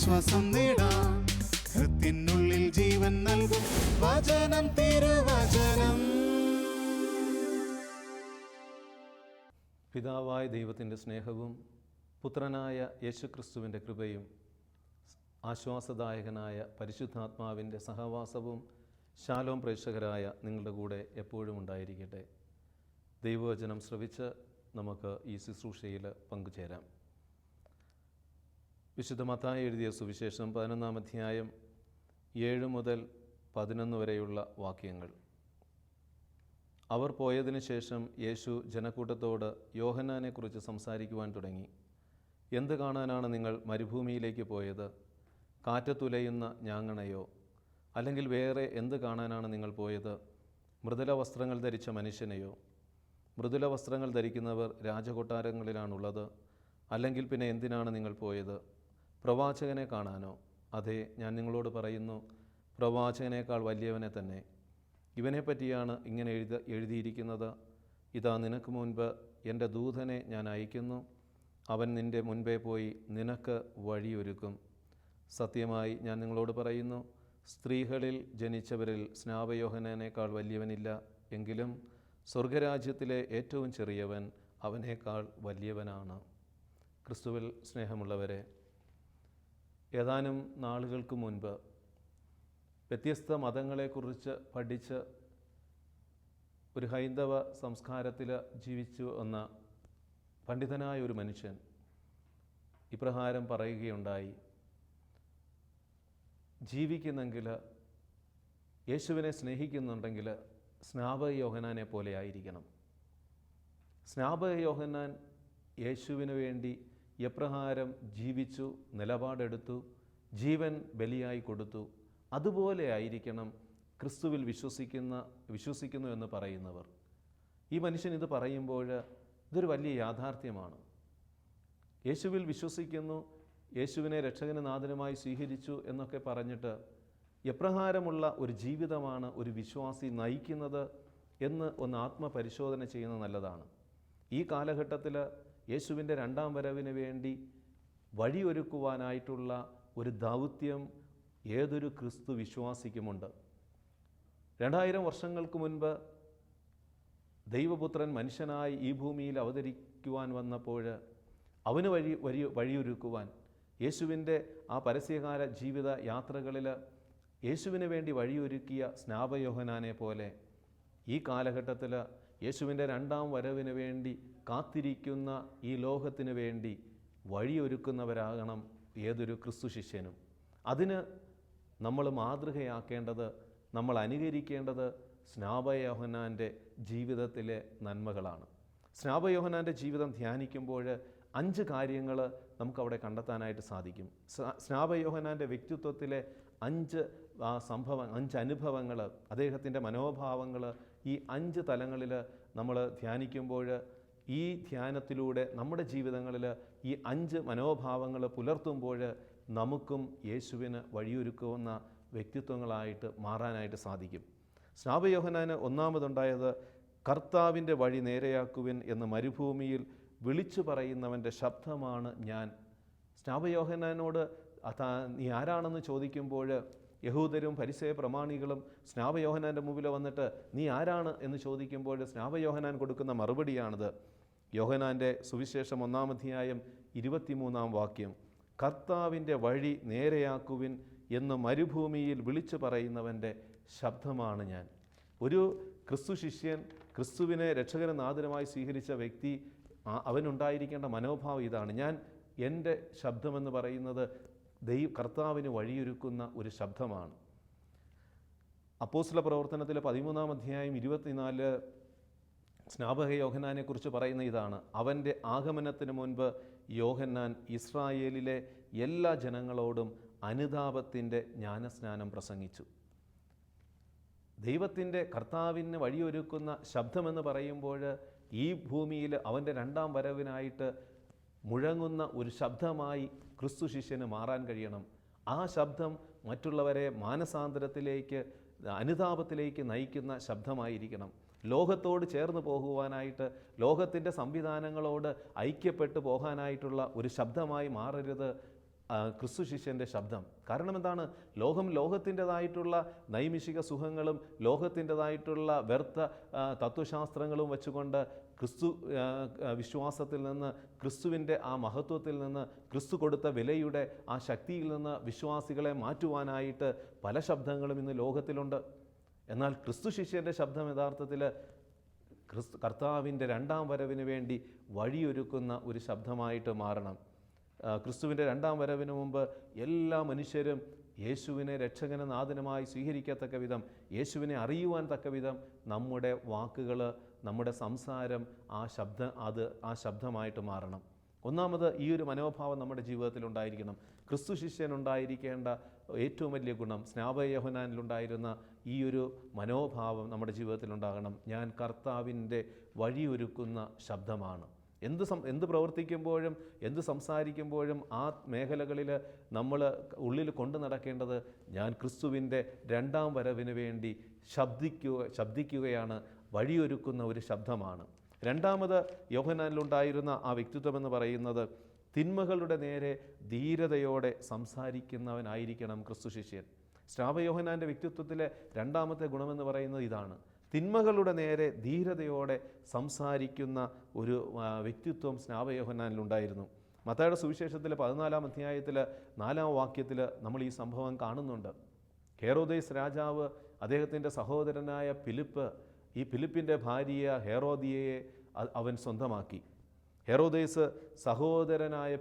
ആശ്വാസം നേടാം. ഹൃത്തിനുള്ളിൽ ജീവൻ നൽകും വചനം, തിരുവചനം. പിതാവായ ദൈവത്തിൻ്റെ സ്നേഹവും പുത്രനായ യേശുക്രിസ്തുവിൻ്റെ കൃപയും ആശ്വാസദായകനായ പരിശുദ്ധാത്മാവിൻ്റെ സഹവാസവും ശാലോം പ്രേക്ഷകരായ നിങ്ങളുടെ കൂടെ എപ്പോഴും ഉണ്ടായിരിക്കട്ടെ. ദൈവവചനം ശ്രവിച്ച് നമുക്ക് ഈ ശുശ്രൂഷയിൽ പങ്കുചേരാം. വിശുദ്ധ മത്തായി എഴുതിയ സുവിശേഷം 11-ാം അധ്യായം 7 മുതൽ 11 വരെയുള്ള വാക്യങ്ങൾ. അവർ പോയതിനു ശേഷം യേശു ജനക്കൂട്ടത്തോട് യോഹന്നാനെക്കുറിച്ച് സംസാരിക്കുവാൻ തുടങ്ങി. എന്ത് കാണാനാണ് നിങ്ങൾ മരുഭൂമിയിലേക്ക് പോയത്? കാറ്റത്തുലയുന്ന ഞാങ്ങണയോ? അല്ലെങ്കിൽ വേറെ എന്ത് കാണാനാണ് നിങ്ങൾ പോയത്? മൃദുല വസ്ത്രങ്ങൾ ധരിച്ച മനുഷ്യനെയോ? മൃദുല വസ്ത്രങ്ങൾ ധരിക്കുന്നവർ രാജകൊട്ടാരങ്ങളിലാണുള്ളത്. അല്ലെങ്കിൽ പിന്നെ എന്തിനാണ് നിങ്ങൾ പോയത്? പ്രവാചകനെ കാണാനോ? അതെ, ഞാൻ നിങ്ങളോട് പറയുന്നു, പ്രവാചകനേക്കാൾ വലിയവനെ തന്നെ. ഇവനെപ്പറ്റിയാണ് ഇങ്ങനെ എഴുതിയിരിക്കുന്നത്: ഇതാ, നിനക്ക് മുൻപ് എൻ്റെ ദൂതനെ ഞാൻ അയക്കുന്നു. അവൻ നിൻ്റെ മുൻപേ പോയി നിനക്ക് വഴിയൊരുക്കും. സത്യമായി ഞാൻ നിങ്ങളോട് പറയുന്നു, സ്ത്രീകളിൽ ജനിച്ചവരിൽ സ്നാപയോഹന്നാനേക്കാൾ വലിയവനില്ല. എങ്കിലും സ്വർഗരാജ്യത്തിലെ ഏറ്റവും ചെറിയവൻ അവനേക്കാൾ വലിയവനാണ്. ക്രിസ്തുവിൽ സ്നേഹമുള്ളവരെ, ഏതാനും നാളുകൾക്ക് മുൻപ് വ്യത്യസ്ത മതങ്ങളെക്കുറിച്ച് പഠിച്ച് ഒരു ഹൈന്ദവ സംസ്കാരത്തിൽ ജീവിച്ചു വന്ന പണ്ഡിതനായ ഒരു മനുഷ്യൻ ഇപ്രകാരം പറയുകയുണ്ടായി: ജീവിക്കുന്നെങ്കിൽ, യേശുവിനെ സ്നേഹിക്കുന്നുണ്ടെങ്കിൽ സ്നാപക യോഹന്നാനെ പോലെ ആയിരിക്കണം. സ്നാപക യോഹന്നാൻ യേശുവിന് വേണ്ടി എപ്രകാരം ജീവിച്ചു, നിലപാടെടുത്തു, ജീവൻ ബലിയായി കൊടുത്തു, അതുപോലെ ആയിരിക്കണം ക്രിസ്തുവിൽ വിശ്വസിക്കുന്നു എന്ന് പറയുന്നവർ. ഈ മനുഷ്യൻ ഇത് പറയുമ്പോൾ ഇതൊരു വലിയ യാഥാർത്ഥ്യമാണ്. യേശുവിൽ വിശ്വസിക്കുന്നു, യേശുവിനെ രക്ഷകനും നാഥനുമായി സ്വീകരിച്ചു എന്നൊക്കെ പറഞ്ഞിട്ട് എപ്രകാരമുള്ള ഒരു ജീവിതമാണ് ഒരു വിശ്വാസി നയിക്കുന്നത് എന്ന് ഒന്ന് ആത്മപരിശോധന ചെയ്യുന്നത് നല്ലതാണ്. ഈ കാലഘട്ടത്തിൽ യേശുവിൻ്റെ 2ാം വരവിന് വേണ്ടി വഴിയൊരുക്കുവാനായിട്ടുള്ള ഒരു ദൗത്യം ഏതൊരു ക്രിസ്തു വിശ്വാസിക്കുമുണ്ട്. 2000 വർഷങ്ങൾക്ക് മുൻപ് ദൈവപുത്രൻ മനുഷ്യനായി ഈ ഭൂമിയിൽ അവതരിക്കുവാൻ വന്നപ്പോൾ അവന് വഴിയൊരുക്കുവാൻ യേശുവിൻ്റെ ആ പരസ്യകാല ജീവിത യാത്രകളിൽ യേശുവിന് വേണ്ടി വഴിയൊരുക്കിയ സ്നാപയോഹന്നാനെ പോലെ ഈ കാലഘട്ടത്തിൽ യേശുവിൻ്റെ 2ാം വരവിന് വേണ്ടി കാത്തിരിക്കുന്ന ഈ ലോകത്തിന് വേണ്ടി വഴിയൊരുക്കുന്നവരാകണം ഏതൊരു ക്രിസ്തു ശിഷ്യനും. അതിന് നമ്മൾ മാതൃകയാക്കേണ്ടത്, നമ്മൾ അനുകരിക്കേണ്ടത് സ്നാപയോഹന്നാൻ്റെ ജീവിതത്തിലെ നന്മകളാണ്. സ്നാപയോഹന്നാൻ്റെ ജീവിതം ധ്യാനിക്കുമ്പോൾ 5 കാര്യങ്ങൾ നമുക്കവിടെ കണ്ടെത്താനായിട്ട് സാധിക്കും. സ്നാപയോഹന്നാൻ്റെ വ്യക്തിത്വത്തിലെ 5 അനുഭവങ്ങൾ, അദ്ദേഹത്തിൻ്റെ മനോഭാവങ്ങൾ, ഈ 5 തലങ്ങളിൽ നമ്മൾ ധ്യാനിക്കുമ്പോൾ ഈ ധ്യാനത്തിലൂടെ നമ്മുടെ ജീവിതങ്ങളിൽ ഈ 5 മനോഭാവങ്ങൾ പുലർത്തുമ്പോൾ നമുക്കും യേശുവിന് വഴിയൊരുക്കുന്ന വ്യക്തിത്വങ്ങളായിട്ട് മാറാനായിട്ട് സാധിക്കും. സ്നാപയോഹന്നാന് ഒന്നാമതുണ്ടായത് കർത്താവിൻ്റെ വഴി നേരെയാക്കുവിൻ എന്ന് മരുഭൂമിയിൽ വിളിച്ചു പറയുന്നവൻ്റെ ശബ്ദമാണ് ഞാൻ. സ്നാപയോഹന്നാനോട് നീ ആരാണെന്ന് ചോദിക്കുമ്പോൾ യഹൂദരും ഫരിസേയ പ്രമാണികളും സ്നാപയോഹന്നാൻ്റെ മുമ്പിൽ വന്നിട്ട് നീ ആരാണ് എന്ന് ചോദിക്കുമ്പോൾ സ്നാപയോഹന്നാൻ കൊടുക്കുന്ന മറുപടിയാണിത്. യോഹന്നാൻ്റെ സുവിശേഷം 1-ാം അധ്യായം 23-ാം വാക്യം: കർത്താവിൻ്റെ വഴി നേരെയാക്കുവിൻ എന്ന് മരുഭൂമിയിൽ വിളിച്ചു പറയുന്നവൻ്റെ ശബ്ദമാണ് ഞാൻ. ഒരു ക്രിസ്തു ശിഷ്യൻ, ക്രിസ്തുവിനെ രക്ഷകനും നാഥനുമായി സ്വീകരിച്ച വ്യക്തി, അവനുണ്ടായിരിക്കേണ്ട മനോഭാവം ഇതാണ്: എൻ്റെ ശബ്ദമെന്ന് പറയുന്നത് കർത്താവിന് വഴിയൊരുക്കുന്ന ഒരു ശബ്ദമാണ്. അപ്പോസ്തല പ്രവർത്തനത്തിലെ 13-ാം അധ്യായം 24 സ്നാപക യോഹന്നാനെക്കുറിച്ച് പറയുന്ന ഇതാണ്: അവൻ്റെ ആഗമനത്തിന് മുൻപ് യോഹന്നാൻ ഇസ്രായേലിലെ എല്ലാ ജനങ്ങളോടും അനുതാപത്തിൻ്റെ ജ്ഞാനസ്നാനം പ്രസംഗിച്ചു. ദൈവത്തിൻ്റെ കർത്താവിന് വഴിയൊരുക്കുന്ന ശബ്ദമെന്ന് പറയുമ്പോൾ ഈ ഭൂമിയിൽ അവൻ്റെ 2ാം വരവിനായിട്ട് മുഴങ്ങുന്ന ഒരു ശബ്ദമായി ക്രിസ്തു ശിഷ്യന് മാറാൻ കഴിയണം. ആ ശബ്ദം മറ്റുള്ളവരെ മാനസാന്തരത്തിലേക്ക്, അനുതാപത്തിലേക്ക് നയിക്കുന്ന ശബ്ദമായിരിക്കണം. ലോകത്തോട് ചേർന്ന് പോകുവാനായിട്ട്, ലോകത്തിൻ്റെ സംവിധാനങ്ങളോട് ഐക്യപ്പെട്ടു പോകാനായിട്ടുള്ള ഒരു ശബ്ദമായി മാറരുത് ക്രിസ്തു ശിഷ്യൻ്റെ ശബ്ദം. കാരണം എന്താണ്? ലോകത്തിൻ്റെതായിട്ടുള്ള നൈമിഷിക സുഖങ്ങളും ലോകത്തിൻ്റെതായിട്ടുള്ള വ്യർത്ഥ തത്വശാസ്ത്രങ്ങളും വെച്ചുകൊണ്ട് ക്രിസ്തു വിശ്വാസത്തിൽ നിന്ന്, ക്രിസ്തുവിൻ്റെ ആ മഹത്വത്തിൽ നിന്ന്, ക്രിസ്തു കൊടുത്ത വിലയുടെ ആ ശക്തിയിൽ നിന്ന് വിശ്വാസികളെ മാറ്റുവാനായിട്ട് പല ശബ്ദങ്ങളും ഇന്ന് ലോകത്തിലുണ്ട്. എന്നാൽ ക്രിസ്തു ശിഷ്യൻ്റെ ശബ്ദം യഥാർത്ഥത്തിൽ കർത്താവിൻ്റെ രണ്ടാം വരവിന് വേണ്ടി വഴിയൊരുക്കുന്ന ഒരു ശബ്ദമായിട്ട് മാറണം. ക്രിസ്തുവിൻ്റെ രണ്ടാം വരവിന് മുമ്പ് എല്ലാ മനുഷ്യരും യേശുവിനെ രക്ഷകന നാഥനുമായി സ്വീകരിക്കത്തക്ക വിധം, യേശുവിനെ അറിയുവാൻ തക്ക വിധം നമ്മുടെ വാക്കുകൾ, നമ്മുടെ സംസാരം ആ ശബ്ദമായിട്ട് മാറണം. ഒന്നാമത് ഈ ഒരു മനോഭാവം നമ്മുടെ ജീവിതത്തിൽ ഉണ്ടായിരിക്കണം. ക്രിസ്തു ശിഷ്യനുണ്ടായിരിക്കേണ്ട ഏറ്റവും വലിയ ഗുണം, സ്നാപക യോഹന്നാനിലുണ്ടായിരുന്ന ഈ ഒരു മനോഭാവം നമ്മുടെ ജീവിതത്തിലുണ്ടാകണം. ഞാൻ കർത്താവിൻ്റെ വഴിയൊരുക്കുന്ന ശബ്ദമാണ്. എന്ത് പ്രവർത്തിക്കുമ്പോഴും എന്ത് സംസാരിക്കുമ്പോഴും ആ മേഖലകളിൽ നമ്മൾ ഉള്ളിൽ കൊണ്ടു നടക്കേണ്ടത്, ഞാൻ ക്രിസ്തുവിൻ്റെ രണ്ടാം വരവിന് വേണ്ടി ശബ്ദിക്കുകയാണ്, വഴിയൊരുക്കുന്ന ഒരു ശബ്ദമാണ്. രണ്ടാമത് യോഹന്നാനിലുണ്ടായിരുന്ന ആ വ്യക്തിത്വം എന്ന് പറയുന്നത്, തിന്മകളുടെ നേരെ ധീരതയോടെ സംസാരിക്കുന്നവനായിരിക്കണം ക്രിസ്തു ശിഷ്യൻ. സ്നാപക യോഹന്നാൻ്റെ വ്യക്തിത്വത്തിലെ രണ്ടാമത്തെ ഗുണമെന്ന് പറയുന്നത് ഇതാണ്. തിന്മകളുടെ നേരെ ധീരതയോടെ സംസാരിക്കുന്ന ഒരു വ്യക്തിത്വം സ്നാപക യോഹന്നാനിലുണ്ടായിരുന്നു. മത്തായിയുടെ സുവിശേഷത്തിലെ 14-ാം അധ്യായത്തിൽ 4-ാം വാക്യത്തിൽ നമ്മൾ ഈ സംഭവം കാണുന്നുണ്ട്. ഹെറോദേസ് രാജാവ് അദ്ദേഹത്തിൻ്റെ സഹോദരനായ ഈ ഫിലിപ്പിൻ്റെ ഭാര്യ ഹെറോദിയയെ അവൻ സ്വന്തമാക്കി. ഹെറോദേസ് സഹോദരനായ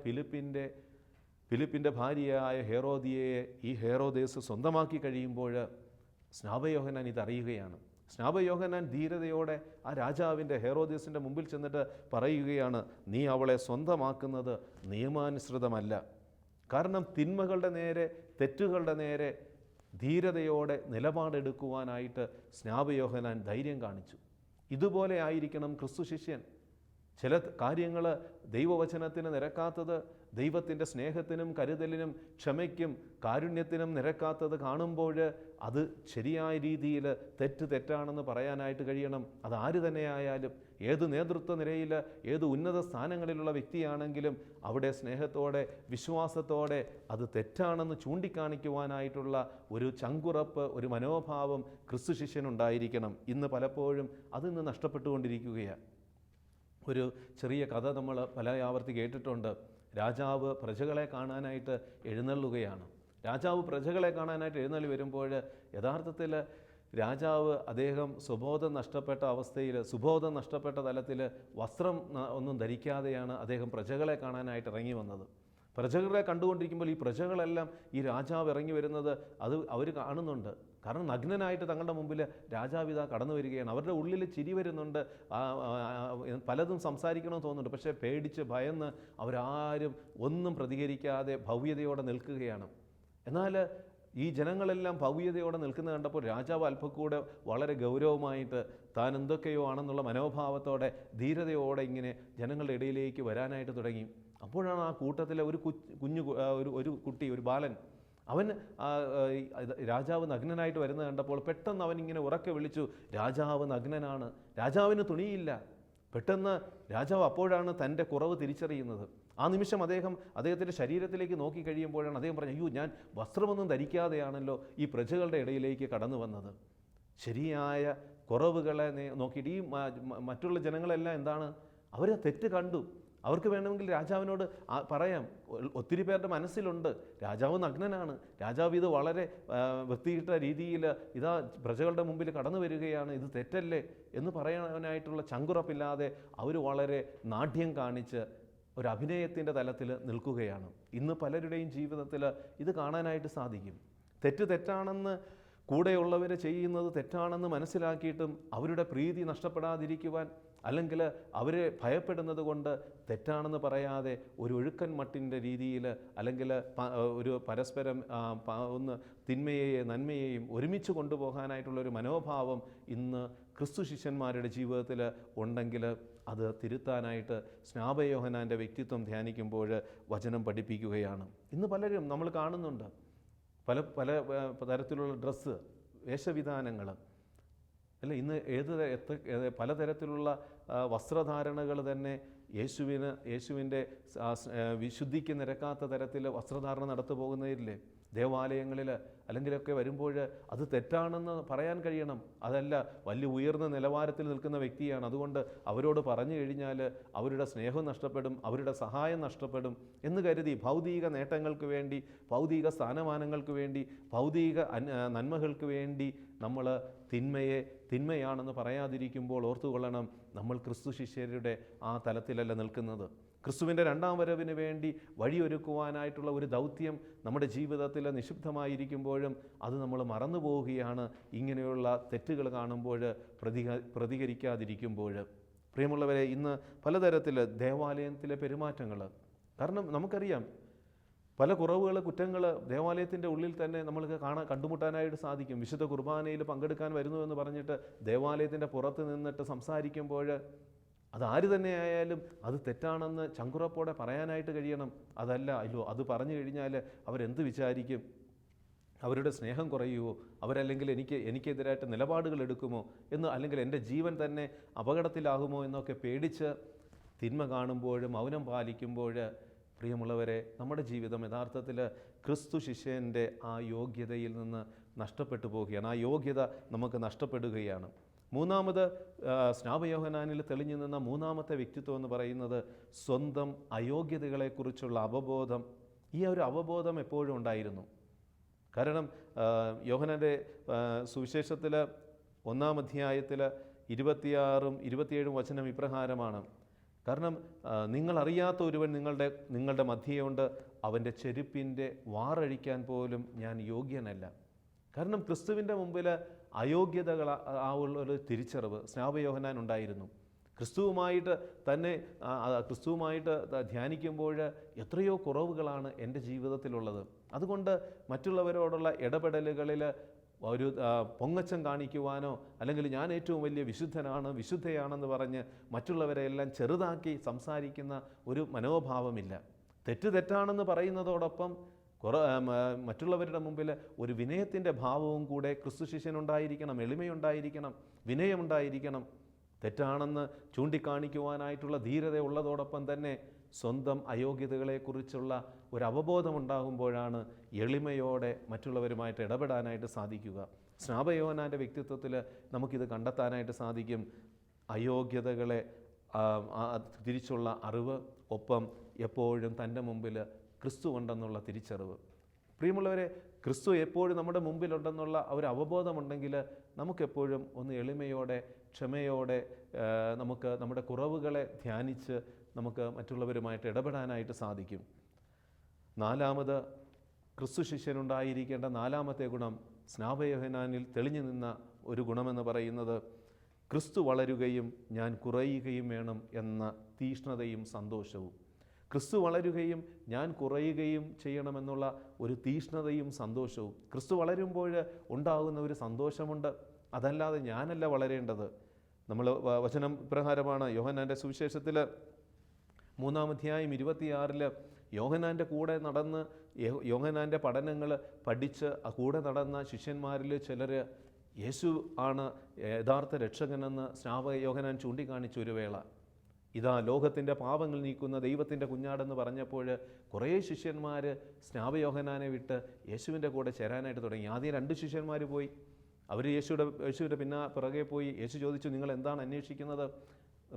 ഫിലിപ്പിൻ്റെ ഭാര്യയായ ഹെറോദിയയെ ഈ ഹെറോദേസ് സ്വന്തമാക്കി കഴിയുമ്പോൾ സ്നാപക യോഹന്നാൻ ഇതറിയുകയാണ്. സ്നാപക യോഹന്നാൻ ധീരതയോടെ ആ രാജാവിൻ്റെ ഹെറോദേസിൻ്റെ മുമ്പിൽ ചെന്നിട്ട് പറയുകയാണ്, നീ അവളെ സ്വന്തമാക്കുന്നത് നിയമാനുസൃതമല്ല. കാരണം തിന്മകളുടെ നേരെ, തെറ്റുകളുടെ നേരെ ധീരതയോടെ നിലപാടെടുക്കുവാനായിട്ട് സ്നാപക യോഹന്നാൻ ധൈര്യം കാണിച്ചു. ഇതുപോലെ ആയിരിക്കണം ക്രിസ്തു ശിഷ്യൻ. ചില കാര്യങ്ങൾ ദൈവവചനത്തിന് നിരക്കാത്തത്, ദൈവത്തിൻ്റെ സ്നേഹത്തിനും കരുതലിനും ക്ഷമയ്ക്കും കാരുണ്യത്തിനും നിരക്കാത്തത് കാണുമ്പോൾ അത് ശരിയായ രീതിയിൽ തെറ്റാണെന്ന് പറയാനായിട്ട് കഴിയണം. അത് ആര് തന്നെയായാലും, ഏത് നേതൃത്വ നിരയിൽ, ഏത് ഉന്നത സ്ഥാനങ്ങളിലുള്ള വ്യക്തിയാണെങ്കിലും അവിടെ സ്നേഹത്തോടെ, വിശ്വാസത്തോടെ അത് തെറ്റാണെന്ന് ചൂണ്ടിക്കാണിക്കുവാനായിട്ടുള്ള ഒരു ചങ്കുറപ്പ്, ഒരു മനോഭാവം ക്രിസ്തു ശിഷ്യനുണ്ടായിരിക്കണം. ഇന്ന് പലപ്പോഴും അതിന്ന് നഷ്ടപ്പെട്ടുകൊണ്ടിരിക്കുകയാണ്. ഒരു ചെറിയ കഥ നമ്മൾ പല ആവർത്തി കേട്ടിട്ടുണ്ട്. രാജാവ് പ്രജകളെ കാണാനായിട്ട് എഴുന്നള്ളുകയാണ്. രാജാവ് പ്രജകളെ കാണാനായിട്ട് എഴുന്നള്ളി വരുമ്പോൾ യഥാർത്ഥത്തിൽ അദ്ദേഹം സുബോധം നഷ്ടപ്പെട്ട തലത്തിൽ വസ്ത്രം ഒന്നും ധരിക്കാതെയാണ് അദ്ദേഹം പ്രജകളെ കാണാനായിട്ട് ഇറങ്ങി വന്നത്. പ്രജകളെ കണ്ടുകൊണ്ടിരിക്കുമ്പോൾ ഈ പ്രജകളെല്ലാം ഈ രാജാവ് ഇറങ്ങി വരുന്നത് അവർ കാണുന്നുണ്ട്. കാരണം നഗ്നനായിട്ട് തങ്ങളുടെ മുമ്പിൽ രാജാവ് ഇതാ കടന്നു വരികയാണ്. അവരുടെ ഉള്ളിൽ ചിരി വരുന്നുണ്ട്, പലതും സംസാരിക്കണമെന്ന് തോന്നുന്നുണ്ട്. പക്ഷേ പേടിച്ച് ഭയന്ന് അവരാരും ഒന്നും പ്രതികരിക്കാതെ ഭവ്യതയോടെ നിൽക്കുകയാണ്. എന്നാൽ ഈ ജനങ്ങളെല്ലാം ഭവ്യതയോടെ നിൽക്കുന്നത് കണ്ടപ്പോൾ രാജാവ് അല്പം കൂടെ വളരെ ഗൗരവമായിട്ട് താൻ എന്തൊക്കെയോ ആണെന്നുള്ള മനോഭാവത്തോടെ ധീരതയോടെ ഇങ്ങനെ ജനങ്ങളുടെ ഇടയിലേക്ക് വരാനായിട്ട് തുടങ്ങി. അപ്പോഴാണ് ആ കൂട്ടത്തിലെ ഒരു കുട്ടി, ഒരു ബാലൻ, അവൻ രാജാവ് നഗ്നനായിട്ട് വരുന്നത് കണ്ടപ്പോൾ പെട്ടെന്ന് അവനിങ്ങനെ ഉറക്കെ വിളിച്ചു, രാജാവ് നഗ്നനാണ്, രാജാവിന് തുണിയില്ല. പെട്ടെന്ന് രാജാവ് അപ്പോഴാണ് തൻ്റെ കുറവ് തിരിച്ചറിയുന്നത്. ആ നിമിഷം അദ്ദേഹത്തിൻ്റെ ശരീരത്തിലേക്ക് നോക്കി കഴിയുമ്പോഴാണ് അദ്ദേഹം പറഞ്ഞു, അയ്യോ, ഞാൻ വസ്ത്രമൊന്നും ധരിക്കാതെയാണല്ലോ ഈ പ്രജകളുടെ ഇടയിലേക്ക് കടന്നു വന്നത്. ശരിയായ കുറവുകളെ നോക്കിയിട്ട് ഈ മറ്റുള്ള ജനങ്ങളെല്ലാം എന്താണ്, അവർ തെറ്റ് കണ്ടു. അവർക്ക് വേണമെങ്കിൽ രാജാവിനോട് പറയാം, ഒത്തിരി പേരുടെ മനസ്സിലുണ്ട് രാജാവ് നഗ്നനാണ്, രാജാവ് ഇത് വളരെ വൃത്തിയിട്ട രീതിയിൽ ഇതാ പ്രജകളുടെ മുമ്പിൽ കടന്നു വരികയാണ്, ഇത് തെറ്റല്ലേ എന്ന് പറയാനായിട്ടുള്ള ചങ്കുറപ്പില്ലാതെ അവർ വളരെ നാട്യം കാണിച്ച് ഒരു അഭിനയത്തിൻ്റെ തലത്തിൽ നിൽക്കുകയാണ്. ഇന്ന് പലരുടെയും ജീവിതത്തിൽ ഇത് കാണാനായിട്ട് സാധിക്കും. തെറ്റാണെന്ന് കൂടെയുള്ളവർ ചെയ്യുന്നത് തെറ്റാണെന്ന് മനസ്സിലാക്കിയിട്ടും അവരുടെ പ്രീതി നഷ്ടപ്പെടാതിരിക്കുവാൻ, അല്ലെങ്കിൽ അവരെ ഭയപ്പെടുന്നത് കൊണ്ട് തെറ്റാണെന്ന് പറയാതെ ഒരു ഒഴുക്കൻ മട്ടിൻ്റെ രീതിയിൽ, അല്ലെങ്കിൽ ഒരു പരസ്പരം തിന്മയെയും നന്മയെയും ഒരുമിച്ച് കൊണ്ടുപോകാനായിട്ടുള്ളൊരു മനോഭാവം ഇന്ന് ക്രിസ്തു ശിഷ്യന്മാരുടെ ജീവിതത്തിൽ ഉണ്ടെങ്കിൽ അത് തിരുത്താനായിട്ട് സ്നാപക യോഹന്നാൻ്റെ വ്യക്തിത്വം ധ്യാനിക്കുമ്പോൾ വചനം പഠിപ്പിക്കുകയാണ്. ഇന്ന് പലരും നമ്മൾ കാണുന്നുണ്ട്, പല തരത്തിലുള്ള ഡ്രസ്സ്, വേഷവിധാനങ്ങൾ, അല്ല ഇന്ന് പലതരത്തിലുള്ള വസ്ത്രധാരണകൾ തന്നെ യേശുവിൻ്റെ വിശുദ്ധിക്ക് നിരക്കാത്ത തരത്തിൽ വസ്ത്രധാരണം നടത്തു പോകുന്നതില്ലേ ദേവാലയങ്ങളിൽ അല്ലെങ്കിലൊക്കെ വരുമ്പോൾ അത് തെറ്റാണെന്ന് പറയാൻ കഴിയണം. അതല്ല, വലിയ ഉയർന്ന നിലവാരത്തിൽ നിൽക്കുന്ന വ്യക്തിയാണ്, അതുകൊണ്ട് അവരോട് പറഞ്ഞു കഴിഞ്ഞാൽ അവരുടെ സ്നേഹം നഷ്ടപ്പെടും, അവരുടെ സഹായം നഷ്ടപ്പെടും എന്ന് കരുതി ഭൗതിക നേട്ടങ്ങൾക്ക് വേണ്ടി, ഭൗതിക സ്ഥാനമാനങ്ങൾക്ക് വേണ്ടി, ഭൗതിക നന്മകൾക്ക് വേണ്ടി നമ്മൾ തിന്മയാണെന്ന് പറയാതിരിക്കുമ്പോൾ ഓർത്തുകൊള്ളണം, നമ്മൾ ക്രിസ്തു ശിഷ്യരുടെ ആ തലത്തിലല്ല നിൽക്കുന്നത്. ക്രിസ്തുവിൻ്റെ രണ്ടാം വരവിന് വേണ്ടി വഴിയൊരുക്കുവാനായിട്ടുള്ള ഒരു ദൗത്യം നമ്മുടെ ജീവിതത്തിൽ നിക്ഷിപ്തമായിരിക്കുമ്പോഴും അത് നമ്മൾ മറന്നു പോവുകയാണ് ഇങ്ങനെയുള്ള തെറ്റുകൾ കാണുമ്പോൾ, പ്രതികരിക്കാതിരിക്കുമ്പോൾ. പ്രിയമുള്ളവരെ, ഇന്ന് പലതരത്തിൽ ദേവാലയത്തിലെ പെരുമാറ്റങ്ങൾ, കാരണം നമുക്കറിയാം പല കുറവുകൾ, കുറ്റങ്ങൾ ദേവാലയത്തിൻ്റെ ഉള്ളിൽ തന്നെ നമ്മൾക്ക് കണ്ടുമുട്ടാനായിട്ട് സാധിക്കും. വിശുദ്ധ കുർബാനയിൽ പങ്കെടുക്കാൻ വരുന്നു എന്ന് പറഞ്ഞിട്ട് ദേവാലയത്തിൻ്റെ പുറത്ത് നിന്നിട്ട് സംസാരിക്കുമ്പോൾ അതാര് തന്നെയായാലും അത് തെറ്റാണെന്ന് ചങ്കുറപ്പോടെ പറയാനായിട്ട് കഴിയണം. അതല്ല, അയ്യോ അത് പറഞ്ഞു കഴിഞ്ഞാൽ അവരെന്ത് വിചാരിക്കും, അവരുടെ സ്നേഹം കുറയുമോ, അവരല്ലെങ്കിൽ എനിക്കെതിരായിട്ട് നിലപാടുകൾ എടുക്കുമോ എന്ന്, അല്ലെങ്കിൽ എൻ്റെ ജീവൻ തന്നെ അപകടത്തിലാകുമോ എന്നൊക്കെ പേടിച്ച് തിന്മ കാണുമ്പോൾ മൗനം പാലിക്കുമ്പോൾ, പ്രിയമുള്ളവരെ, നമ്മുടെ ജീവിതം യഥാർത്ഥത്തിൽ ക്രിസ്തു ശിഷ്യൻ്റെ ആ യോഗ്യതയിൽ നിന്ന് നഷ്ടപ്പെട്ടു പോവുകയാണ്. ആ യോഗ്യത നമുക്ക് നഷ്ടപ്പെടുകയാണ്. മൂന്നാമത് സ്നാപയോഹന്നാനിൽ തെളിഞ്ഞു നിന്ന മൂന്നാമത്തെ വ്യക്തിത്വം എന്ന് പറയുന്നത് സ്വന്തം അയോഗ്യതകളെക്കുറിച്ചുള്ള അവബോധം. ഈ ഒരു അവബോധം എപ്പോഴും ഉണ്ടായിരുന്നു. കാരണം യോഹന്നാൻ്റെ സുവിശേഷത്തിൽ 1-ാം അധ്യായത്തിൽ 26-ഉം 27-ഉം വചനം ഇപ്രകാരമാണ്. കാരണം നിങ്ങളറിയാത്ത ഒരുവൻ നിങ്ങളുടെ മധ്യയുണ്ട്, അവൻ്റെ ചെരുപ്പിൻ്റെ വാറഴിക്കാൻ പോലും ഞാൻ യോഗ്യനല്ല. കാരണം ക്രിസ്തുവിൻ്റെ മുമ്പിൽ അയോഗ്യതകൾ ആ ഉള്ളൊരു തിരിച്ചറിവ് സ്നാപയോഹന്നാൻ ഉണ്ടായിരുന്നു. ക്രിസ്തുവുമായിട്ട് ധ്യാനിക്കുമ്പോൾ എത്രയോ കുറവുകളാണ് എൻ്റെ ജീവിതത്തിലുള്ളത്. അതുകൊണ്ട് മറ്റുള്ളവരോടുള്ള ഇടപെടലുകളിൽ ഒരു പൊങ്ങച്ചം കാണിക്കുവാനോ അല്ലെങ്കിൽ ഞാൻ ഏറ്റവും വലിയ വിശുദ്ധയാണെന്ന് പറഞ്ഞ് മറ്റുള്ളവരെ എല്ലാം ചെറുതാക്കി സംസാരിക്കുന്ന ഒരു മനോഭാവമില്ല. തെറ്റാണെന്ന് പറയുന്നതോടൊപ്പം മറ്റുള്ളവരുടെ മുമ്പിൽ ഒരു വിനയത്തിൻ്റെ ഭാവവും കൂടെ ക്രിസ്തു ശിഷ്യനുണ്ടായിരിക്കണം. എളിമയുണ്ടായിരിക്കണം, വിനയമുണ്ടായിരിക്കണം. തെറ്റാണെന്ന് ചൂണ്ടിക്കാണിക്കുവാനായിട്ടുള്ള ധീരത ഉള്ളതോടൊപ്പം തന്നെ സ്വന്തം അയോഗ്യതകളെക്കുറിച്ചുള്ള ഒരു അവബോധമുണ്ടാകുമ്പോഴാണ് എളിമയോടെ മറ്റുള്ളവരുമായിട്ട് ഇടപെടാനായിട്ട് സാധിക്കുക. സ്നാപയോഹന്നാൻ്റെ വ്യക്തിത്വത്തിൽ നമുക്കിത് കണ്ടെത്താനായിട്ട് സാധിക്കും. അയോഗ്യതകളെ തിരിച്ചുള്ള അറിവ്, ഒപ്പം എപ്പോഴും തൻ്റെ മുമ്പിൽ ക്രിസ്തു ഉണ്ടെന്നുള്ള തിരിച്ചറിവ്. പ്രിയമുള്ളവരെ, ക്രിസ്തു എപ്പോഴും നമ്മുടെ മുമ്പിലുണ്ടെന്നുള്ള ഒരു അവബോധമുണ്ടെങ്കിൽ നമുക്കെപ്പോഴും ഒന്ന് എളിമയോടെ, ക്ഷമയോടെ നമുക്ക് നമ്മുടെ കുറവുകളെ ധ്യാനിച്ച് നമുക്ക് മറ്റുള്ളവരുമായിട്ട് ഇടപെടാനായിട്ട് സാധിക്കും. നാലാമത് ക്രിസ്തു ശിഷ്യനുണ്ടായിരിക്കേണ്ട നാലാമത്തെ ഗുണം, സ്നാപയോഹന്നാനിൽ തെളിഞ്ഞു നിന്ന ഒരു ഗുണമെന്ന് പറയുന്നത് ക്രിസ്തു വളരുകയും ഞാൻ കുറയുകയും വേണം എന്ന തീഷ്ണതയും സന്തോഷവും. ക്രിസ്തു വളരുകയും ഞാൻ കുറയുകയും ചെയ്യണമെന്നുള്ള ഒരു തീഷ്ണതയും സന്തോഷവും. ക്രിസ്തു വളരുമ്പോൾ ഉണ്ടാകുന്ന ഒരു സന്തോഷമുണ്ട്. അതല്ലാതെ ഞാനല്ല വളരേണ്ടത്. നമ്മൾ വചനം പ്രകാരമാണ് യോഹന്നാൻ്റെ സുവിശേഷത്തിൽ 3-ാം അധ്യായം 26 യോഹന്നാൻ്റെ കൂടെ നടന്ന് യോഹന്നാൻ്റെ പഠനങ്ങൾ പഠിച്ച് കൂടെ നടന്ന ശിഷ്യന്മാരിൽ ചിലർ യേശു ആണ് യഥാർത്ഥ രക്ഷകനെന്ന് സ്നാപയോഹന്നാൻ ചൂണ്ടിക്കാണിച്ച ഒരു വേള. ഇതാ ലോകത്തിൻ്റെ പാപങ്ങൾ നീക്കുന്ന ദൈവത്തിൻ്റെ കുഞ്ഞാടെന്ന് പറഞ്ഞപ്പോൾ കുറേ ശിഷ്യന്മാർ സ്നാപയോഹന്നാനെ വിട്ട് യേശുവിൻ്റെ കൂടെ ചേരാനായിട്ട് തുടങ്ങി. ആദ്യം 2 ശിഷ്യന്മാർ പോയി. അവർ യേശുവിൻ്റെ പിറകെ പോയി. യേശു ചോദിച്ചു, നിങ്ങൾ എന്താണ് അന്വേഷിക്കുന്നത്?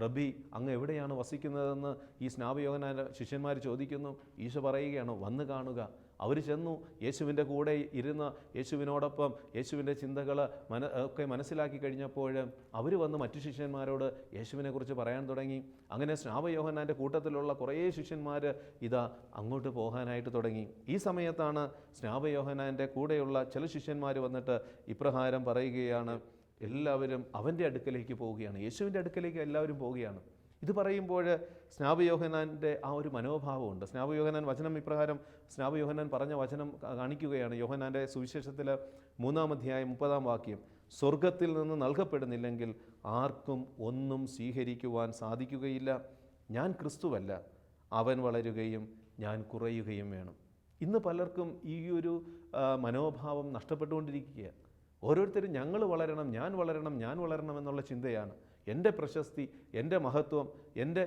റബ്ബി, അങ്ങ് എവിടെയാണ് വസിക്കുന്നതെന്ന് ഈ സ്നാപയോഹന്നാൻ്റെ ശിഷ്യന്മാർ ചോദിക്കുന്നു. ഈശോ പറയുകയാണ്, വന്ന് കാണുക. അവർ ചെന്നു, യേശുവിൻ്റെ കൂടെ ഇരുന്ന് യേശുവിനോടൊപ്പം യേശുവിൻ്റെ ചിന്തകൾ ഒക്കെ മനസ്സിലാക്കി കഴിഞ്ഞപ്പോൾ അവർ വന്ന് മറ്റു ശിഷ്യന്മാരോട് യേശുവിനെക്കുറിച്ച് പറയാൻ തുടങ്ങി. അങ്ങനെ സ്നാപയോഹന്നാൻ്റെ കൂട്ടത്തിലുള്ള കുറേ ശിഷ്യന്മാർ ഇതാ അങ്ങോട്ട് പോകാനായിട്ട് തുടങ്ങി. ഈ സമയത്താണ് സ്നാപയോഹന്നാൻ്റെ കൂടെയുള്ള ചില ശിഷ്യന്മാർ വന്നിട്ട് ഇപ്രകാരം പറയുകയാണ്, എല്ലാവരും അവൻ്റെ അടുക്കലേക്ക് പോവുകയാണ്, യേശുവിൻ്റെ അടുക്കലേക്ക് എല്ലാവരും പോവുകയാണ്. ഇത് പറയുമ്പോൾ സ്നാപയോഹന്നാൻ്റെ ആ ഒരു മനോഭാവമുണ്ട്. സ്നാപയോഹന്നാൻ വചനം ഇപ്രകാരം സ്നാപയോഹന്നാൻ പറഞ്ഞ വചനം കാണിക്കുകയാണ്. യോഹന്നാൻ്റെ സുവിശേഷത്തിൽ 3-ാം അധ്യായം 30-ാം വാക്യം, സ്വർഗത്തിൽ നിന്ന് നൽകപ്പെടുന്നില്ലെങ്കിൽ ആർക്കും ഒന്നും സ്വീകരിക്കുവാൻ സാധിക്കുകയില്ല. ഞാൻ ക്രിസ്തുവല്ല, അവൻ വളരുകയും ഞാൻ കുറയുകയും വേണം. ഇന്ന് പലർക്കും ഈ ഒരു മനോഭാവം നഷ്ടപ്പെട്ടുകൊണ്ടിരിക്കുക. ഓരോരുത്തരും ഞാൻ വളരണം എന്നുള്ള ചിന്തയാണ്. എൻ്റെ പ്രശസ്തി, എൻ്റെ മഹത്വം, എൻ്റെ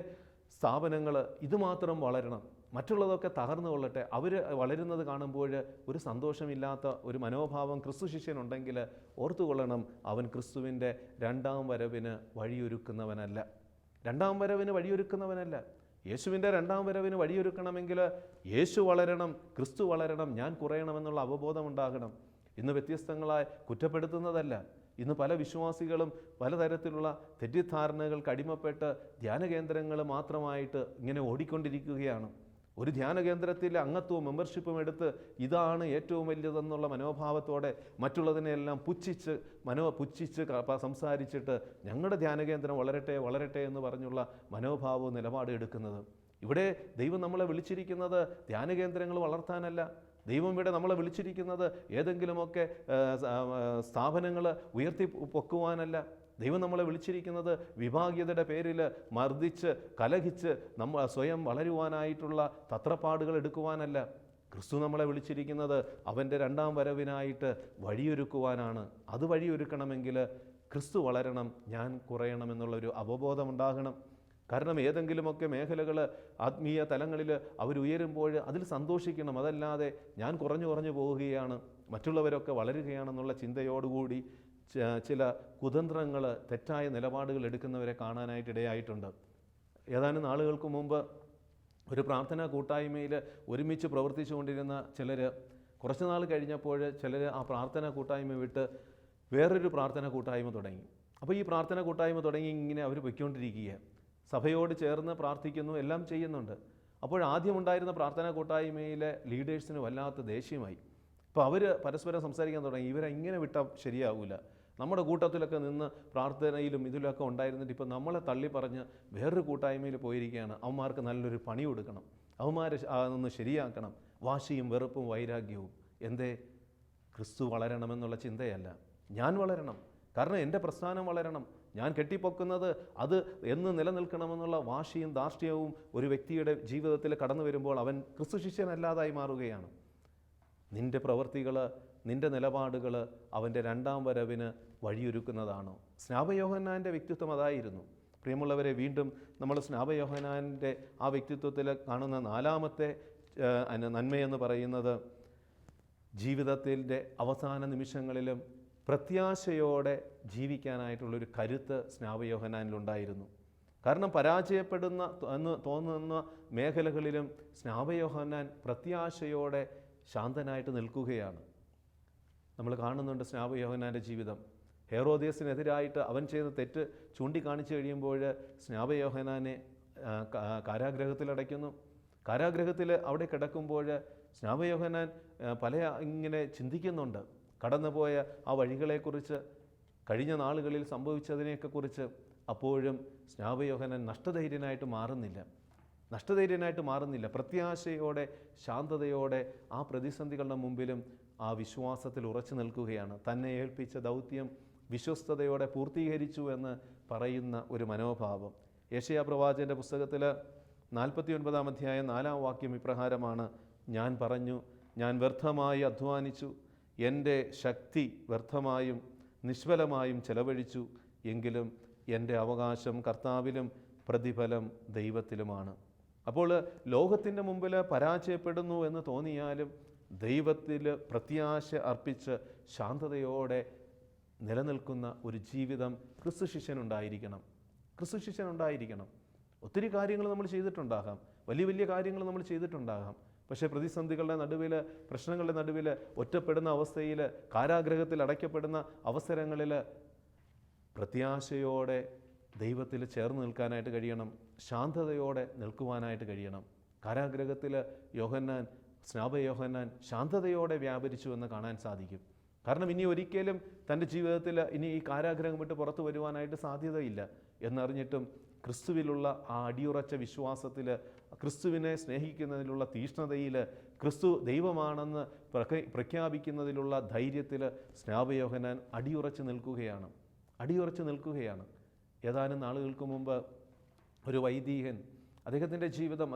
സ്ഥാപനങ്ങൾ ഇതുമാത്രം വളരണം, മറ്റുള്ളതൊക്കെ തകർന്നു കൊള്ളട്ടെ, അവർ വളരുന്നത് കാണുമ്പോൾ ഒരു സന്തോഷമില്ലാത്ത ഒരു മനോഭാവം ക്രിസ്തു ശിഷ്യനുണ്ടെങ്കിൽ ഓർത്തുകൊള്ളണം, അവൻ ക്രിസ്തുവിൻ്റെ രണ്ടാം വരവിന് വഴിയൊരുക്കുന്നവനല്ല. രണ്ടാം വരവിന് വഴിയൊരുക്കുന്നവനല്ല. യേശുവിൻ്റെ രണ്ടാം വരവിന് വഴിയൊരുക്കണമെങ്കിൽ യേശു വളരണം, ക്രിസ്തു വളരണം, ഞാൻ കുറയണമെന്നുള്ള അവബോധമുണ്ടാകണം. ഇന്ന് വ്യത്യസ്തങ്ങളായി കുറ്റപ്പെടുത്തുന്നതല്ല. ഇന്ന് പല വിശ്വാസികളും പലതരത്തിലുള്ള തെറ്റിദ്ധാരണകൾക്ക് അടിമപ്പെട്ട് ധ്യാനകേന്ദ്രങ്ങൾ മാത്രമായിട്ട് ഇങ്ങനെ ഓടിക്കൊണ്ടിരിക്കുകയാണ്. ഒരു ധ്യാനകേന്ദ്രത്തിലെ അംഗത്വവും മെമ്പർഷിപ്പും എടുത്ത് ഇതാണ് ഏറ്റവും വലിയതെന്നുള്ള മനോഭാവത്തോടെ മറ്റുള്ളതിനെല്ലാം പുച്ഛിച്ച് സംസാരിച്ചിട്ട് ഞങ്ങളുടെ ധ്യാനകേന്ദ്രം വളരട്ടെ വളരട്ടെ എന്ന് പറഞ്ഞുള്ള മനോഭാവവും നിലപാട് എടുക്കുന്നത്. ഇവിടെ ദൈവം നമ്മളെ വിളിച്ചിരിക്കുന്നത് ധ്യാനകേന്ദ്രങ്ങൾ വളർത്താനല്ല. ദൈവം ഇവിടെ നമ്മളെ വിളിച്ചിരിക്കുന്നത് ഏതെങ്കിലുമൊക്കെ സ്ഥാപനങ്ങൾ ഉയർത്തി പൊക്കുവാനല്ല. ദൈവം നമ്മളെ വിളിച്ചിരിക്കുന്നത് വിഭാഗീയതയുടെ പേരിൽ മർദ്ദിച്ച് കലഹിച്ച് നമ്മൾ സ്വയം വളരുവാനായിട്ടുള്ള തത്രപ്പാടുകൾ എടുക്കുവാനല്ല. ക്രിസ്തു നമ്മളെ വിളിച്ചിരിക്കുന്നത് അവൻ്റെ രണ്ടാം വരവിനായിട്ട് വഴിയൊരുക്കുവാനാണ്. അത് വഴിയൊരുക്കണമെങ്കിൽ ക്രിസ്തു വളരണം, ഞാൻ കുറയണമെന്നുള്ളൊരു അവബോധമുണ്ടാകണം. കാരണം ഏതെങ്കിലുമൊക്കെ മേഖലകൾ ആത്മീയ തലങ്ങളിൽ അവരുയരുമ്പോൾ അതിൽ സന്തോഷിക്കണം. അതല്ലാതെ ഞാൻ കുറഞ്ഞു പോവുകയാണ്, മറ്റുള്ളവരൊക്കെ വളരുകയാണെന്നുള്ള ചിന്തയോടുകൂടി ചില കുതന്ത്രങ്ങൾ, തെറ്റായ നിലപാടുകൾ എടുക്കുന്നവരെ കാണാനായിട്ടിടയായിട്ടുണ്ട്. ഏതാനും നാളുകൾക്ക് മുമ്പ് ഒരു പ്രാർത്ഥനാ കൂട്ടായ്മയിൽ ഒരുമിച്ച് പ്രവർത്തിച്ചു കൊണ്ടിരുന്ന ചിലർ കുറച്ച് നാൾ കഴിഞ്ഞപ്പോൾ ചിലർ ആ പ്രാർത്ഥനാ കൂട്ടായ്മ വിട്ട് വേറൊരു പ്രാർത്ഥനാ കൂട്ടായ്മ തുടങ്ങി. അപ്പോൾ ഈ പ്രാർത്ഥനാ കൂട്ടായ്മ തുടങ്ങി ഇങ്ങനെ അവർ പൊയ്ക്കൊണ്ടിരിക്കുക, സഭയോട് ചേർന്ന് പ്രാർത്ഥിക്കുന്നു, എല്ലാം ചെയ്യുന്നുണ്ട്. അപ്പോൾ ആദ്യമുണ്ടായിരുന്ന പ്രാർത്ഥനാ കൂട്ടായ്മയിലെ ലീഡേഴ്സിന് വല്ലാത്ത ദേഷ്യമായി. ഇപ്പോൾ അവർ പരസ്പരം സംസാരിക്കാൻ തുടങ്ങി, ഇവരെ ഇങ്ങനെ വിട്ടാൽ ശരിയാവില്ല, നമ്മുടെ കൂട്ടത്തിലൊക്കെ നിന്ന് പ്രാർത്ഥനയിലും ഇതിലൊക്കെ ഉണ്ടായിരുന്നിട്ട് ഇപ്പം നമ്മളെ തള്ളി പറഞ്ഞ് വേറൊരു കൂട്ടായ്മയിൽ പോയിരിക്കുകയാണ്. അവന്മാർക്ക് നല്ലൊരു പണി കൊടുക്കണം, അവന്മാരെ ഒന്ന് ശരിയാക്കണം. വാശിയും വെറുപ്പും വൈരാഗ്യവും. എന്തേ? ക്രിസ്തു വളരണമെന്നുള്ള ചിന്തയല്ല, ഞാൻ വളരണം, കാരണം എൻ്റെ പ്രസ്ഥാനം വളരണം, ഞാൻ കെട്ടിപ്പൊക്കുന്നത് അത് എന്ന് നിലനിൽക്കണമെന്നുള്ള വാശിയും ധാർഷ്ട്യവും ഒരു വ്യക്തിയുടെ ജീവിതത്തിൽ കടന്നു വരുമ്പോൾ അവൻ ക്രിസ്തു ശിഷ്യനല്ലാതായി മാറുകയാണ്. നിൻ്റെ പ്രവൃത്തികൾ, നിൻ്റെ നിലപാടുകൾ അവൻ്റെ രണ്ടാം വരവിന് വഴിയൊരുക്കുന്നതാണോ? സ്നാപയോഹന്നാൻ്റെ വ്യക്തിത്വം അതായിരുന്നു. പ്രിയമുള്ളവരെ, വീണ്ടും നമ്മൾ സ്നാപയോഹന്നാൻ്റെ ആ വ്യക്തിത്വത്തിൽ കാണുന്ന നാലാമത്തെ നന്മയെന്ന് പറയുന്നത് ജീവിതത്തിൻ്റെ അവസാന നിമിഷങ്ങളിലും പ്രത്യാശയോടെ ജീവിക്കാനായിട്ടുള്ളൊരു കരുത്ത് സ്നാപയോഹന്നാനിലുണ്ടായിരുന്നു. കാരണം പരാജയപ്പെടുന്ന എന്ന് തോന്നുന്ന മേഖലകളിലും സ്നാപയോഹന്നാൻ പ്രത്യാശയോടെ ശാന്തനായിട്ട് നിൽക്കുകയാണ്. നമ്മൾ കാണുന്നുണ്ട് സ്നാപയോഹന്നാൻ്റെ ജീവിതം. ഹെറോദേസിനെതിരായിട്ട് അവൻ ചെയ്ത തെറ്റ് ചൂണ്ടിക്കാണിച്ചു കഴിയുമ്പോൾ സ്നാപയോഹന്നാനെ കാരാഗ്രഹത്തിലടയ്ക്കുന്നു. കാരാഗ്രഹത്തിൽ അവിടെ കിടക്കുമ്പോൾ സ്നാപയോഹന്നാൻ ഇങ്ങനെ ചിന്തിക്കുന്നുണ്ട്, കടന്നുപോയ ആ വഴികളെക്കുറിച്ച്, കഴിഞ്ഞ നാളുകളിൽ സംഭവിച്ചതിനെയൊക്കെ കുറിച്ച്. അപ്പോഴും സ്നാപയോഹന്നാൻ നഷ്ടധൈര്യനായിട്ട് മാറുന്നില്ല. പ്രത്യാശയോടെ ശാന്തതയോടെ ആ പ്രതിസന്ധികളുടെ മുമ്പിലും ആ വിശ്വാസത്തിൽ ഉറച്ചു നിൽക്കുകയാണ്. തന്നെ ഏൽപ്പിച്ച ദൗത്യം വിശ്വസ്തയോടെ പൂർത്തീകരിച്ചു എന്ന് പറയുന്ന ഒരു മനോഭാവം. യെശയ്യാ പ്രവാചകൻ്റെ പുസ്തകത്തിൽ 49 അധ്യായം 4 വാക്യം ഇപ്രകാരമാണ്: ഞാൻ പറഞ്ഞു, ഞാൻ വ്യർത്ഥമായി അധ്വാനിച്ചു, എൻ്റെ ശക്തി വ്യർത്ഥമായും നിഷ്ഫലമായും ചെലവഴിച്ചു, എങ്കിലും എൻ്റെ അവകാശം കർത്താവിലും പ്രതിഫലം ദൈവത്തിലുമാണ്. അപ്പോൾ ലോകത്തിൻ്റെ മുമ്പിൽ പരാജയപ്പെടുന്നു എന്ന് തോന്നിയാലും ദൈവത്തിൽ പ്രത്യാശ അർപ്പിച്ച് ശാന്തതയോടെ നിലനിൽക്കുന്ന ഒരു ജീവിതം ക്രിസ്തു ശിഷ്യനുണ്ടായിരിക്കണം. ഒത്തിരി കാര്യങ്ങൾ നമ്മൾ ചെയ്തിട്ടുണ്ടാകാം, വലിയ കാര്യങ്ങൾ നമ്മൾ ചെയ്തിട്ടുണ്ടാകാം. പക്ഷേ പ്രതിസന്ധികളുടെ നടുവിൽ, പ്രശ്നങ്ങളുടെ നടുവിൽ, ഒറ്റപ്പെടുന്ന അവസ്ഥയിൽ, കാരാഗ്രഹത്തിൽ അടയ്ക്കപ്പെടുന്ന അവസരങ്ങളിൽ പ്രത്യാശയോടെ ദൈവത്തിൽ ചേർന്ന് നിൽക്കാനായിട്ട് കഴിയണം, ശാന്തതയോടെ നിൽക്കുവാനായിട്ട് കഴിയണം. കാരാഗ്രഹത്തിൽ സ്നാപയോഹന്നാൻ ശാന്തതയോടെ വ്യാപരിച്ചു എന്ന് കാണാൻ സാധിക്കും. കാരണം ഇനി ഒരിക്കലും തൻ്റെ ജീവിതത്തിൽ ഇനി ഈ കാരാഗ്രഹം വിട്ട് പുറത്തു വരുവാനായിട്ട് സാധ്യതയില്ല എന്നറിഞ്ഞിട്ടും ക്രിസ്തുവിലുള്ള ആ അടിയുറച്ച വിശ്വാസത്തിൽ, ക്രിസ്തുവിനെ സ്നേഹിക്കുന്നതിലുള്ള തീഷ്ണതയിൽ, ക്രിസ്തു ദൈവമാണെന്ന് പ്രഖ്യാപിക്കുന്നതിലുള്ള ധൈര്യത്തിൽ സ്നാപയോഹന്നാൻ അടിയുറച്ച് നിൽക്കുകയാണ്. ഏതാനും നാളുകൾക്ക് മുമ്പ് ഒരു വൈദികൻ, അദ്ദേഹത്തിൻ്റെ ജീവിതം,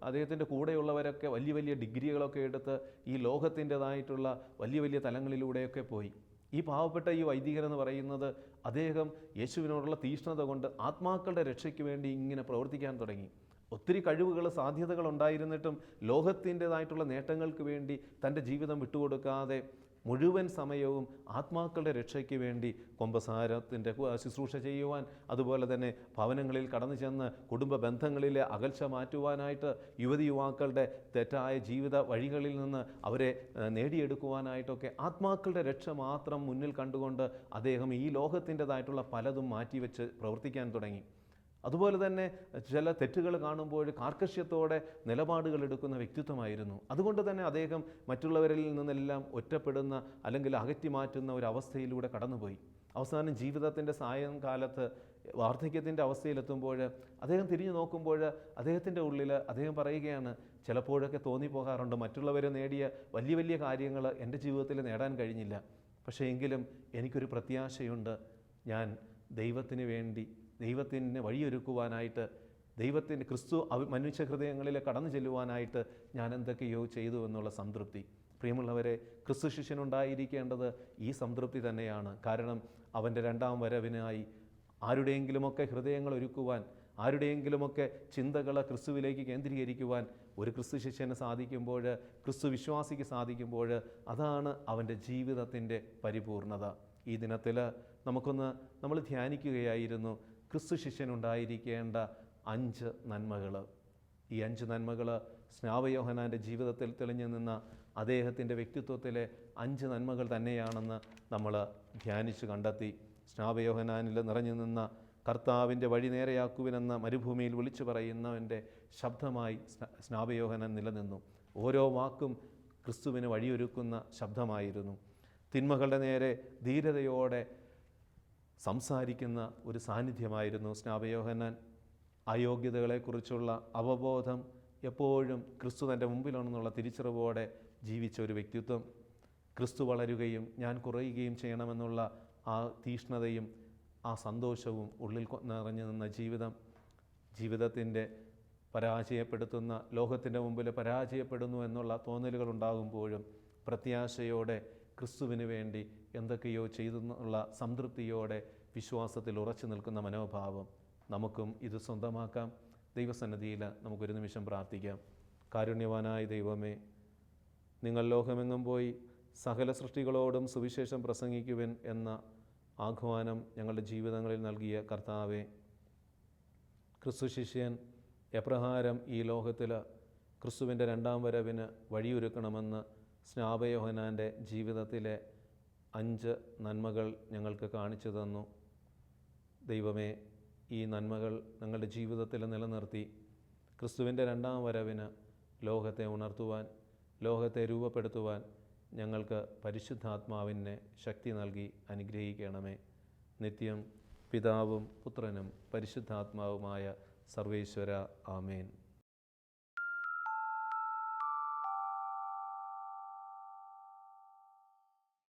അദ്ദേഹത്തിൻ്റെ കൂടെയുള്ളവരൊക്കെ വലിയ ഡിഗ്രികളൊക്കെ എടുത്ത് ഈ ലോകത്തിൻ്റെതായിട്ടുള്ള വലിയ തലങ്ങളിലൂടെയൊക്കെ പോയി. ഈ പാവപ്പെട്ട ഈ വൈദികൻ എന്ന് പറയുന്നത് അദ്ദേഹം യേശുവിനോടുള്ള തീഷ്ണത കൊണ്ട് ആത്മാക്കളുടെ രക്ഷയ്ക്ക് വേണ്ടി ഇങ്ങനെ പ്രവർത്തിക്കാൻ തുടങ്ങി. ഒത്തിരി കഴിവുകൾ, സാധ്യതകൾ ഉണ്ടായിരുന്നിട്ടും ലോകത്തിൻ്റെതായിട്ടുള്ള നേട്ടങ്ങൾക്ക് വേണ്ടി തൻ്റെ ജീവിതം വിട്ടുകൊടുക്കാതെ മുഴുവൻ സമയവും ആത്മാക്കളുടെ രക്ഷയ്ക്ക് വേണ്ടി കുമ്പസാരത്തിൻ്റെ ശുശ്രൂഷ ചെയ്യുവാൻ, അതുപോലെ തന്നെ ഭവനങ്ങളിൽ കടന്നു ചെന്ന് കുടുംബ ബന്ധങ്ങളിലെ അകൽച്ച മാറ്റുവാനായിട്ട്, യുവതിയുവാക്കളുടെ തെറ്റായ ജീവിത വഴികളിൽ നിന്ന് അവരെ നേടിയെടുക്കുവാനായിട്ടൊക്കെ ആത്മാക്കളുടെ രക്ഷ മാത്രം മുന്നിൽ കണ്ടുകൊണ്ട് അദ്ദേഹം ഈ ലോകത്തിൻ്റെതായിട്ടുള്ള പലതും മാറ്റിവെച്ച് പ്രവർത്തിക്കാൻ തുടങ്ങി. അതുപോലെ തന്നെ ചില തെറ്റുകൾ കാണുമ്പോൾ കാർക്കശ്യത്തോടെ നിലപാടുകൾ എടുക്കുന്ന വ്യക്തിത്വമായിരുന്നു. അതുകൊണ്ട് തന്നെ അദ്ദേഹം മറ്റുള്ളവരിൽ നിന്നെല്ലാം ഒറ്റപ്പെടുന്ന അല്ലെങ്കിൽ അകറ്റി മാറ്റുന്ന ഒരു അവസ്ഥയിലൂടെ കടന്നുപോയി. അവസാനം ജീവിതത്തിൻ്റെ സായംകാലത്ത് വാർദ്ധക്യത്തിൻ്റെ അവസ്ഥയിലെത്തുമ്പോൾ അദ്ദേഹം തിരിഞ്ഞു നോക്കുമ്പോൾ അദ്ദേഹത്തിൻ്റെ ഉള്ളിൽ അദ്ദേഹം പറയുകയാണ്, ചിലപ്പോഴൊക്കെ തോന്നിപ്പോകാറുണ്ട് മറ്റുള്ളവർ നേടിയ വലിയ വലിയ കാര്യങ്ങൾ എൻ്റെ ജീവിതത്തിൽ നേടാൻ കഴിഞ്ഞില്ല. പക്ഷേ എങ്കിലും എനിക്കൊരു പ്രത്യാശയുണ്ട്. ഞാൻ ദൈവത്തിന് വേണ്ടി, ദൈവത്തിന് വഴിയൊരുക്കുവാനായിട്ട്, ദൈവത്തിൻ്റെ ക്രിസ്തു മനുഷ്യ ഹൃദയങ്ങളിൽ കടന്നു ചെല്ലുവാനായിട്ട് ഞാൻ എന്തൊക്കെയോ ചെയ്തു എന്നുള്ള സംതൃപ്തി. പ്രിയമുള്ളവരെ, ക്രിസ്തു ശിഷ്യനുണ്ടായിരിക്കേണ്ടത് ഈ സംതൃപ്തി തന്നെയാണ്. കാരണം അവൻ്റെ രണ്ടാം വരവിനായി ആരുടെയെങ്കിലുമൊക്കെ ഹൃദയങ്ങൾ ഒരുക്കുവാൻ, ആരുടെയെങ്കിലുമൊക്കെ ചിന്തകൾ ക്രിസ്തുവിലേക്ക് കേന്ദ്രീകരിക്കുവാൻ ഒരു ക്രിസ്തു ശിഷ്യന് സാധിക്കുമ്പോൾ, ക്രിസ്തു വിശ്വാസിക്ക് സാധിക്കുമ്പോൾ, അതാണ് അവൻ്റെ ജീവിതത്തിൻ്റെ പരിപൂർണത. ഈ ദിനത്തിൽ നമ്മൾ ധ്യാനിക്കുകയായിരുന്നു ക്രിസ്തു ശിഷ്യനുണ്ടായിരിക്കേണ്ട 5 നന്മകൾ. ഈ 5 നന്മകൾ സ്നാപയോഹന്നാൻ്റെ ജീവിതത്തിൽ തെളിഞ്ഞു നിന്ന അദ്ദേഹത്തിൻ്റെ വ്യക്തിത്വത്തിലെ 5 നന്മകൾ തന്നെയാണെന്ന് നമ്മൾ ധ്യാനിച്ചു കണ്ടെത്തി. സ്നാപയോഹന്നാനിൽ നിറഞ്ഞു നിന്ന കർത്താവിൻ്റെ വഴി നേരെയാക്കുവിനെന്ന മരുഭൂമിയിൽ വിളിച്ചു പറയുന്നവൻ്റെ ശബ്ദമായി സ്നാപയോഹന്നാൻ നിലനിന്നു. ഓരോ വാക്കും ക്രിസ്തുവിന് വഴിയൊരുക്കുന്ന ശബ്ദമായിരുന്നു. തിന്മകളുടെ നേരെ ധീരതയോടെ സംസാരിക്കുന്ന ഒരു സാന്നിധ്യമായിരുന്നു സ്നാപയോഹന്നാൻ. അയോഗ്യതകളെക്കുറിച്ചുള്ള അവബോധം എപ്പോഴും ക്രിസ്തു തൻ്റെ മുമ്പിലാണെന്നുള്ള തിരിച്ചറിവോടെ ജീവിച്ച ഒരു വ്യക്തിത്വം. ക്രിസ്തു വളരുകയും ഞാൻ കുറയുകയും ചെയ്യണമെന്നുള്ള ആ തീഷ്ണതയും ആ സന്തോഷവും ഉള്ളിൽ നിറഞ്ഞു നിന്ന ജീവിതത്തിൻ്റെ പരാജയപ്പെടുത്തുന്ന, ലോകത്തിൻ്റെ മുമ്പിൽ പരാജയപ്പെടുന്നു എന്നുള്ള തോന്നലുകൾ ഉണ്ടാകുമ്പോഴും പ്രത്യാശയോടെ ക്രിസ്തുവിന് വേണ്ടി എന്തൊക്കെയോ ചെയ്തെന്നുള്ള സംതൃപ്തിയോടെ വിശ്വാസത്തിൽ ഉറച്ചു നിൽക്കുന്ന മനോഭാവം നമുക്കും ഇത് സ്വന്തമാക്കാം. ദൈവസന്നിധിയിൽ നമുക്കൊരു നിമിഷം പ്രാർത്ഥിക്കാം. കാരുണ്യവാനായ ദൈവമേ, നിങ്ങൾ ലോകമെങ്ങും പോയി സകല സൃഷ്ടികളോടും സുവിശേഷം പ്രസംഗിക്കുവിൻ എന്ന ആഹ്വാനം ഞങ്ങളുടെ ജീവിതങ്ങളിൽ നൽകിയ കർത്താവേ, ക്രിസ്തു ശിഷ്യൻ എപ്രകാരം ഈ ലോകത്തിൽ ക്രിസ്തുവിൻ്റെ രണ്ടാം വരവിന് വഴിയൊരുക്കണമെന്ന് സ്നാപയോഹന്നാൻ്റെ ജീവിതത്തിലെ 5 നന്മകൾ ഞങ്ങൾക്ക് കാണിച്ചു തന്നു. ദൈവമേ, ഈ നന്മകൾ ഞങ്ങളുടെ ജീവിതത്തിൽ നിലനിർത്തി ക്രിസ്തുവിൻ്റെ രണ്ടാം വരവിന് ലോകത്തെ ഉണർത്തുവാൻ, ലോകത്തെ രൂപപ്പെടുത്തുവാൻ ഞങ്ങൾക്ക് പരിശുദ്ധാത്മാവിനെ ശക്തി നൽകി അനുഗ്രഹിക്കണമേ. നിത്യം പിതാവും പുത്രനും പരിശുദ്ധാത്മാവുമായ സർവേശ്വര, ആമേൻ.